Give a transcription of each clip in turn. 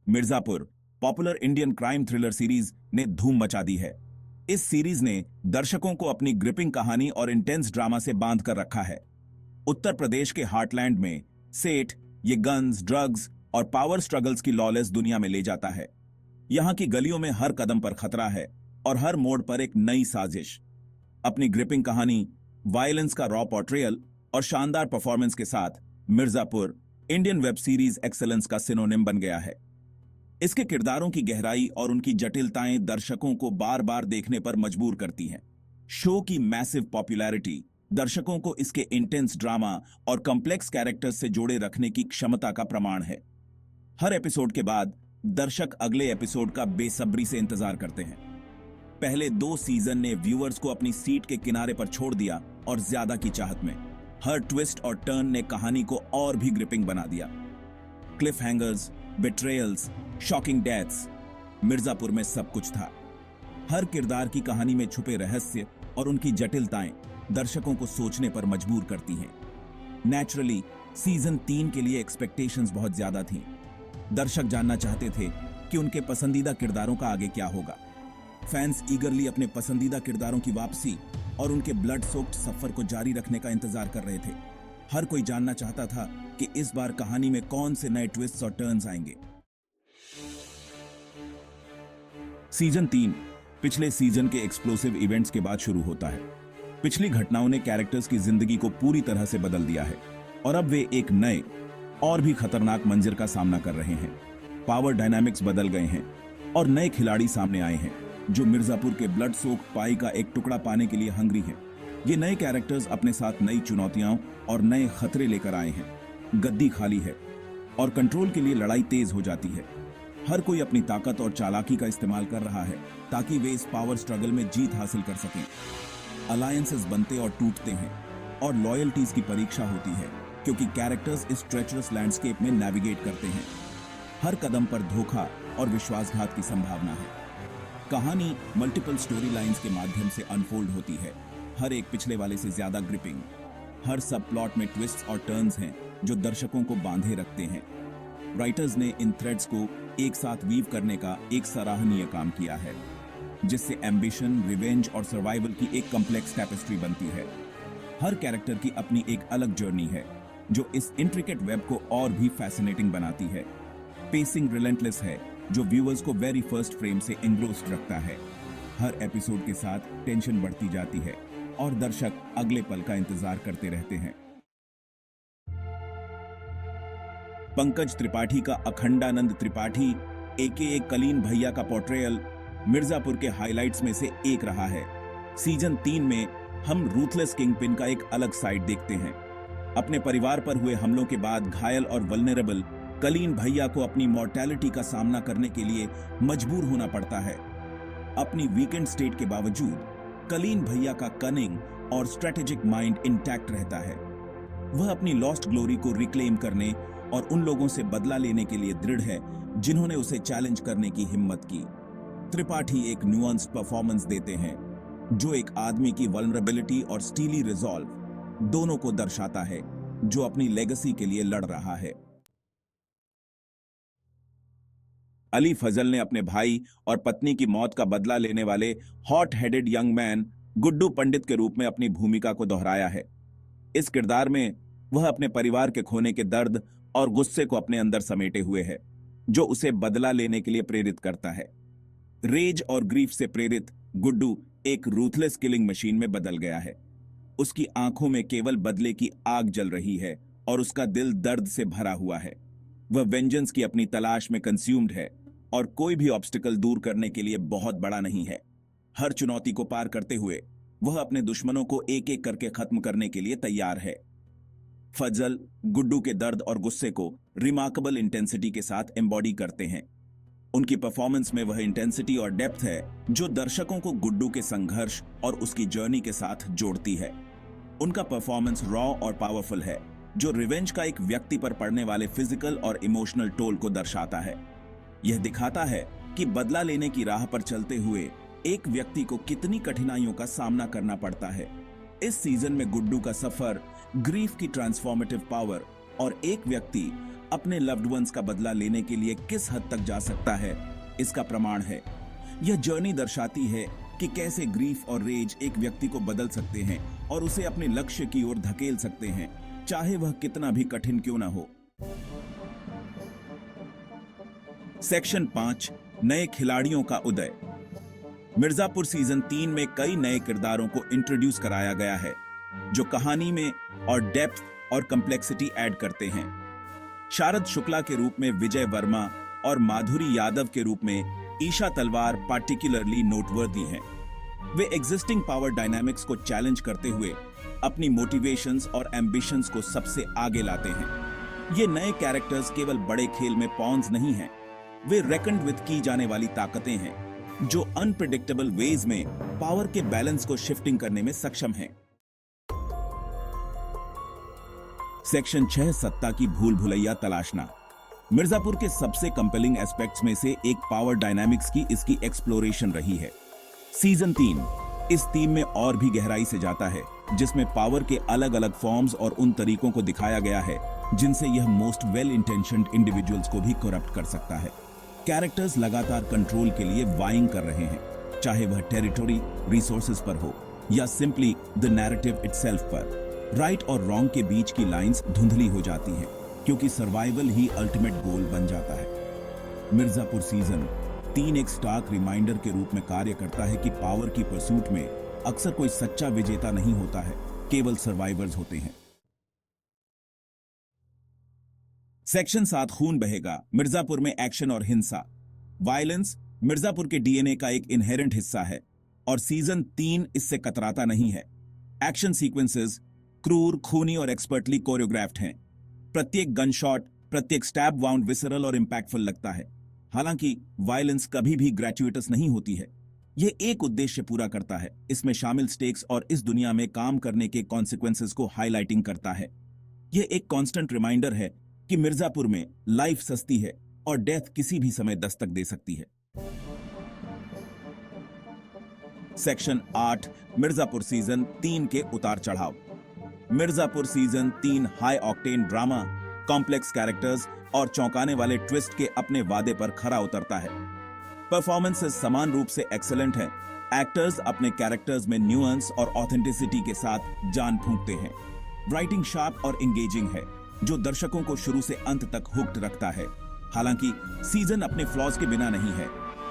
Mirzapur popular Indian crime thriller series ने धूम मचा दी है। इस सीरीज ने दर्शकों को अपनी ग्रिपिंग कहानी और इंटेंस ड्रामा से बांध कर रखा है। उत्तर प्रदेश के हार्टलैंड में सेठ ये गन्स, ड्रग्स और पावर स्ट्रगल्स की लॉलेस दुनिया में ले जाता है। यहाँ की गलियों में हर कदम पर खतरा है और हर मोड़ पर एक नई साजिश। अपनी ग्रिपिंग कहानी, वायलेंस का रॉ पोर्ट्रेयल और शानदार परफॉर्मेंस के साथ Mirzapur Indian web series excellence का सिनोनिम बन गया है। इसके किरदारों की गहराई और उनकी जटिलताएं दर्शकों को बार बार देखने पर मजबूर करती हैं। शो की मैसिव पॉपुलैरिटी दर्शकों को इसके इंटेंस ड्रामा और कॉम्प्लेक्स कैरेक्टर्स से जोड़े रखने की क्षमता का प्रमाण है। हर एपिसोड के बाद दर्शक अगले एपिसोड का बेसब्री से इंतजार करते हैं। पहले 2 सीजन ने व्यूअर्स को अपनी सीट के किनारे पर छोड़ दिया और ज्यादा की चाहत में। हर ट्विस्ट और टर्न ने कहानी को और भी ग्रिपिंग बना दिया। Cliff hangers, betrayals, shocking deaths, Mirzapur में सब कुछ था। हर किरदार की कहानी में छुपे रहस्य और उनकी जटिलताएं दर्शकों को सोचने पर मजबूर करती हैं। नेचुरली सीजन 3 के लिए एक्सपेक्टेशंस बहुत ज्यादा थीं। दर्शक जानना चाहते थे कि उनके पसंदीदा किरदारों का आगे क्या होगा। फैंस ईगरली अपने पसंदीदा किरदारों की वापसी और उनके ब्लड सोक्ड सफर को जारी रखने का इंतजार कर रहे थे। हर कोई जानना चाहता था कि इस बार कहानी में कौन से नए ट्विस्ट्स और टर्न्स आएंगे। सीजन 3 पिछले सीजन के एक्सप्लोसिव इवेंट्स के बाद शुरू होता है। पिछली घटनाओं ने कैरेक्टर्स की जिंदगी को पूरी तरह से बदल दिया है और अब वे एक नए और भी खतरनाक मंजर का सामना कर रहे हैं। पावर डायनामिक्स बदल गए हैं और नए खिलाड़ी सामने आए हैं जो मिर्जापुर के ब्लड सोक्ड पाई का एक टुकड़ा पाने के लिए हंग्री हैं। ये नए कैरेक्टर्स अपने साथ नई चुनौतियां और नए खतरे लेकर आए हैं। गद्दी खाली है और कंट्रोल के लिए लड़ाई तेज हो जाती है। हर कोई अपनी ताकत और चालाकी का इस्तेमाल कर रहा है ताकि वे इस पावर स्ट्रगल में जीत हासिल कर सकें। अलायंसेस बनते और टूटते हैं और लॉयल्टीज की परीक्षा होती है क्योंकि कैरेक्टर्स इस ट्रेचरस लैंडस्केप में नेविगेट करते हैं। हर कदम पर धोखा और विश्वासघात की संभावना है। कहानी मल्टीपल स्टोरी लाइंस के माध्यम से अनफोल्ड होती है, हर एक पिछले वाले से ज्यादा ग्रिपिंग। हर सब प्लॉट में ट्विस्ट्स और टर्न्स हैं जो दर्शकों को बांधे रखते हैं। राइटर्स ने इन थ्रेड्स को एक साथ वीव करने का एक सराहनीय काम किया है, जिससे एम्बिशन, रिवेंज और सर्वाइवल की एक कॉम्प्लेक्स टैपेस्ट्री बनती है। हर कैरेक्टर की अपनी एक अलग जर्नी है जो इस इंट्रिकेट वेब को और भी फैसिनेटिंग बनाती है। पेसिंग रिलेंटलेस है जो व्यूअर्स को वेरी फर्स्ट फ्रेम से एंग्रोस्ड रखता है। हर एपिसोड के साथ टेंशन बढ़ती जाती है और दर्शक अगले पल का इंतजार करते रहते हैं। पंकज त्रिपाठी का अखंडानंद त्रिपाठी एके कलीन भैया का पोर्ट्रेयल मिर्जापुर के हाइलाइट्स में से एक रहा है। सीजन 3 में हम रूथलेस किंगपिन का एक अलग साइड देखते हैं। अपने परिवार पर हुए हमलों के बाद घायल और वल्नरेबल कलीन भैया को अपनी मॉर्टैलिटी का सामना करने के लिए मजबूर होना पड़ता है। अपनी वीकेंड स्टेट के बावजूद कलीन भैया का कनिंग और स्ट्रेटेजिक माइंड इंटैक्ट रहता है। वह अपनी लॉस्ट ग्लोरी को रिक्लेम करने और उन लोगों से बदला लेने के लिए दृढ़ है जिन्होंने उसे चैलेंज करने की हिम्मत की। त्रिपाठी एक न्यूअन्स्ड परफॉर्मेंस देते हैं जो एक आदमी की वल्नरेबिलिटी और स्टीली रिजॉल्व दोनों को दर्शाता है जो अपनी लेगेसी के लिए लड़ रहा है। अली फजल ने अपने भाई और पत्नी की मौत का बदला लेने वाले hot headed young man Guddu Pandit के रूप में अपनी भूमिका को दोहराया है। इस किरदार में वह अपने परिवार के खोने के दर्द और गुस्से को अपने अंदर समेटे हुए है जो उसे बदला लेने के लिए प्रेरित करता है। रेज और ग्रीफ से प्रेरित गुड्डू एक रूथलेस किलिंग मशीन में बदल गया है। उसकी आंखों में केवल बदले की आग जल रही है और उसका दिल दर्द से भरा हुआ है। वह वेंजेंस की अपनी तलाश में कंज्यूम्ड है और कोई भी ऑब्स्टिकल दूर करने के लिए बहुत बड़ा नहीं है। हर चुनौती को पार करते हुए वह अपने दुश्मनों को एक एक करके खत्म करने के लिए तैयार है। फजल गुड्डू के दर्द और गुस्से को रिमार्केबल इंटेंसिटी के साथ एम्बॉडी करते हैं। उनकी परफॉर्मेंस में वह इंटेंसिटी और डेप्थ है जो दर्शकों को गुड्डू के संघर्ष और उसकी जर्नी के साथ जोड़ती है। उनका परफॉर्मेंस रॉ और पावरफुल है जो रिवेंज का एक व्यक्ति पर पड़ने वाले फिजिकल और इमोशनल टोल को दर्शाता है। यह दिखाता है कि बदला लेने की राह पर चलते हुए एक व्यक्ति को कितनी कठिनाइयों का सामना करना पड़ता है। इस सीजन में गुड्डू का सफर, ग्रीफ की ट्रांसफॉर्मेटिव पावर और एक व्यक्ति अपने लव्ड वंस का बदला लेने के लिए किस हद तक जा सकता है, इसका प्रमाण है। यह जर्नी दर्शाती है कि कैसे ग्रीफ और रेज एक व्यक्ति को बदल सकते हैं और उसे अपने लक्ष्य की ओर धकेल सकते हैं, चाहे वह कितना भी कठिन क्यों ना हो। सेक्शन 5, नए खिलाड़ियों का उदय। मिर्जापुर सीजन 3 में कई नए किरदारों को इंट्रोड्यूस कराया गया है, जो कहानी में और डेप्थ और कम्प्लेक्सिटी ऐड करते हैं। शारद शुक्ला के रूप में विजय वर्मा और माधुरी यादव के रूप में ईशा तलवार पार्टिकुलरली नोटवर्दी हैं। वे एग्जिस्टिंग पावर डायनामिक्स को चैलेंज करते हुए अपनी मोटिवेशंस और एम्बिशंस को सबसे आगे लाते हैं। ये नए कैरेक्टर्स केवल बड़े खेल में पॉन्स नहीं हैं, वे रेकन्ड विद की जाने वाली ताकतें हैं, जो अनप्रेडिक्टेबल वेज में पावर के बैलेंस को शिफ्टिंग करने में सक्षम हैं। सेक्शन 6, सत्ता की भूल भुलैया तलाशना। मिर्जापुर के सबसे कंपेलिंग एस्पेक्ट्स में से एक पावर डायनामिक्स की इसकी एक्सप्लोरेशन रही है। सीजन 3 इस थीम में और भी गहराई से जाता है, जिसमें पावर के अलग अलग फॉर्म्स और उन तरीकों को दिखाया गया है जिनसे यह मोस्ट वेल इंटेंशन्ड इंडिविजुअल्स को भी करप्ट कर सकता है। कैरेक्टर्स लगातार कंट्रोल के लिए वाइंग कर रहे हैं, चाहे वह टेरिटोरी, रिसोर्सेज पर हो या सिंपली द नैरेटिव इटसेल्फ पर। राइट और रॉन्ग के बीच की लाइंस धुंधली हो जाती हैं, क्योंकि सर्वाइवल ही अल्टीमेट गोल बन जाता है। मिर्जापुर सीजन 3 एक स्टार्क रिमाइंडर के रूप में कार्य करता है कि पावर की परसूट में अक्सर कोई सच्चा विजेता नहीं होता है, केवल सर्वाइवर्स होते हैं। सेक्शन 7, खून बहेगा। मिर्जापुर में एक्शन और हिंसा। वायलेंस मिर्जापुर के डीएनए का एक इनहेरेंट हिस्सा है और सीजन 3 इससे कतराता नहीं है। एक्शन सीक्वेंसेस क्रूर, खूनी और एक्सपर्टली कोरियोग्राफ्ड हैं। प्रत्येक गन शॉट, प्रत्येक स्टैब वाउंड विसरल और इंपैक्टफुल लगता है। हालांकि वायलेंस कभी भी ग्रेचुइटस नहीं होती है, यह एक उद्देश्य पूरा करता है। इसमें शामिल स्टेक्स और इस दुनिया में काम करने के कॉन्सिक्वेंसेस को हाईलाइटिंग करता है। यह एक कांस्टेंट रिमाइंडर है कि मिर्जापुर में लाइफ सस्ती है और डेथ किसी भी समय दस्तक दे सकती है। सेक्शन 8, मिर्जापुर सीजन 3 के उतार चढ़ाव। Mirzapur season 3 high octane drama, complex characters और चौंकाने वाले ट्विस्ट के अपने वादे पर खरा उतरता है। परफॉर्मेंसेस समान रूप से एक्सेलेंट हैं। एक्टर्स अपने कैरेक्टर्स में न्यूएंस और ऑथेंटिसिटी के साथ जान फूंकते हैं। राइटिंग शार्प और एंगेजिंग है, जो दर्शकों को शुरू से अंत तक हुक्ड रखता है। हालांकि सीजन अपने फ्लॉज के बिना नहीं है।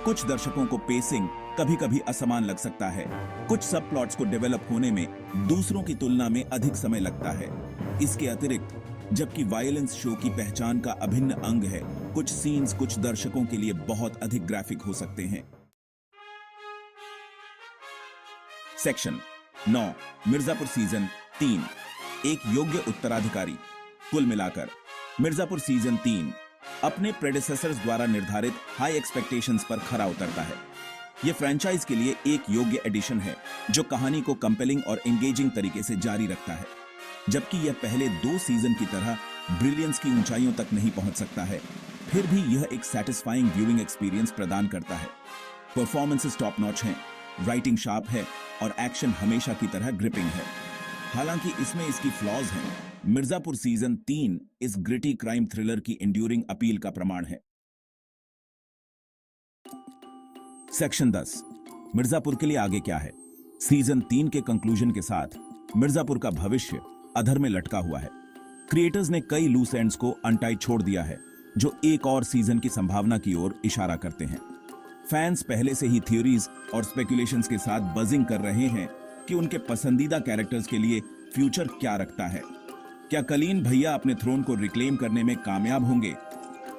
कुछ दर्शकों को पेसिंग कभी-कभी असमान लग सकता है। कुछ सब प्लॉट्स को डेवलप होने में दूसरों की तुलना में अधिक समय लगता है। इसके अतिरिक्त, जबकि वायलेंस शो की पहचान का अभिन्न अंग है, कुछ सीन्स कुछ दर्शकों के लिए बहुत अधिक ग्राफिक हो सकते हैं। सेक्शन 9, मिर्जापुर सीजन 3 एक योग्य उत्तराधिकारी। कुल मिलाकर मिर्जापुर सीजन 3 अपने प्रेडेसेसर्स द्वारा निर्धारित हाई एक्सपेक्टेशंस पर खरा उतरता है। यह फ्रेंचाइज के लिए एक योग्य एडिशन है, जो कहानी को कंपेलिंग और एंगेजिंग तरीके से जारी रखता है। जबकि यह पहले 2 सीजन की तरह ब्रिलियंस की ऊंचाइयों तक नहीं पहुंच सकता है, फिर भी यह एक सैटिस्फाइंग व्यूइंग एक्सपीरियंस प्रदान करता है। परफॉर्मेंसेस टॉप नॉच हैं, राइटिंग शार्प है और एक्शन हमेशा की तरह ग्रिपिंग है। हालांकि इसमें इसकी फ्लॉज हैं, मिर्जापुर सीजन 3 इस ग्रिटी क्राइम थ्रिलर की एंड्यूरिंग अपील का प्रमाण है। सेक्शन 10, मिर्जापुर के लिए आगे क्या है। सीजन 3 के कंक्लूजन के साथ मिर्जापुर का भविष्य अधर में लटका हुआ है। क्रिएटर्स ने कई लूज एंड्स को अनटाई छोड़ दिया है, जो एक और सीजन की संभावना की ओर इशारा करते हैं। फैंस पहले से ही थ्योरीज और स्पेकुलेशंस के साथ बजिंग कर रहे हैं कि उनके पसंदीदा कैरेक्टर्स के लिए फ्यूचर क्या रखता है। क्या कलीन भैया अपने थ्रोन को रिक्लेम करने में कामयाब होंगे?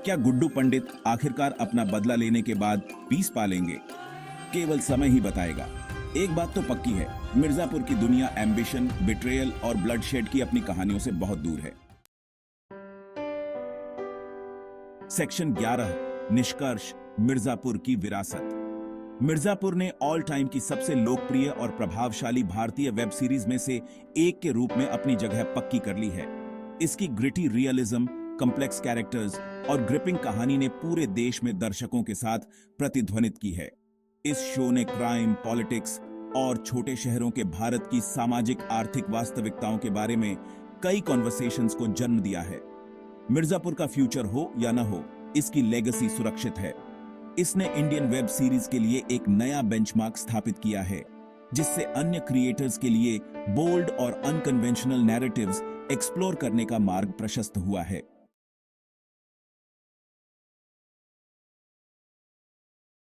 क्या गुड्डू पंडित आखिरकार अपना बदला लेने के बाद पीस पालेंगे? केवल समय ही बताएगा। एक बात तो पक्की है, मिर्जापुर की दुनिया एम्बिशन, बिट्रेयल और ब्लडशेड की अपनी कहानियों से बहुत दूर है। सेक्शन 11, निष्कर्ष, मिर्जापुर की विरासत। मिर्जापुर ने ऑल टाइम की सबसे लोकप्रिय और प्रभावशाली भारतीय वेब सीरीज में से एक के रूप में अपनी जगह पक्की कर ली है। इसकी ग्रिटी रियलिज्म, कॉम्प्लेक्स कैरेक्टर्स और ग्रिपिंग कहानी ने पूरे देश में दर्शकों के साथ प्रतिध्वनित की है। इस शो ने क्राइम, पॉलिटिक्स और छोटे शहरों के भारत की सामाजिक आर्थिक वास्तविकताओं के बारे में कई कॉन्वर्सेशंस को जन्म दिया है। मिर्जापुर का फ्यूचर हो या न हो, इसकी लेगेसी सुरक्षित है। इसने इंडियन वेब सीरीज के लिए एक नया बेंचमार्क स्थापित किया है, जिससे अन्य क्रिएटर्स के लिए बोल्ड और अनकन्वेंशनल नैरेटिव्स एक्सप्लोर करने का मार्ग प्रशस्त हुआ है।